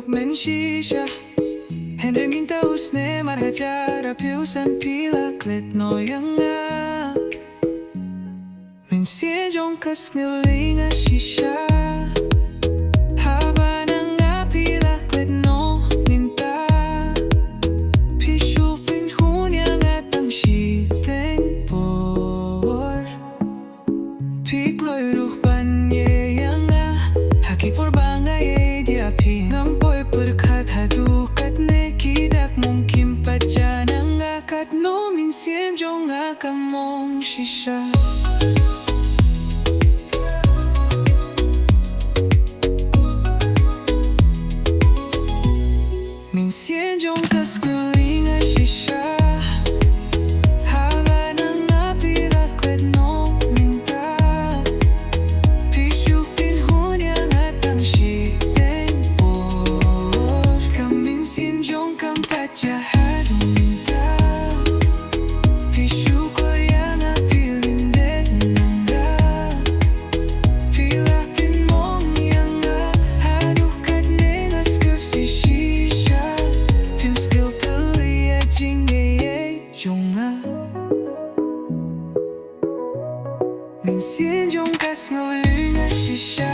kmen shisha Hynrei Mynta snem hajar arphew pila kletno lynga mynsien jong sngew lynga shisha Haba pila katno Mynta pynhun tang shiteng por kloi por banga ieid ngam pyrkhat haduh katne mong katno mynsiem jong mong shisha mynsien jong sngew lynga shisha Haba pila katno Mynta pynhun tang shiteng por mynsien jong haduh Mynta shukor lyndet mong haduh katne shisha jong mynsien jong sngew lynga shisha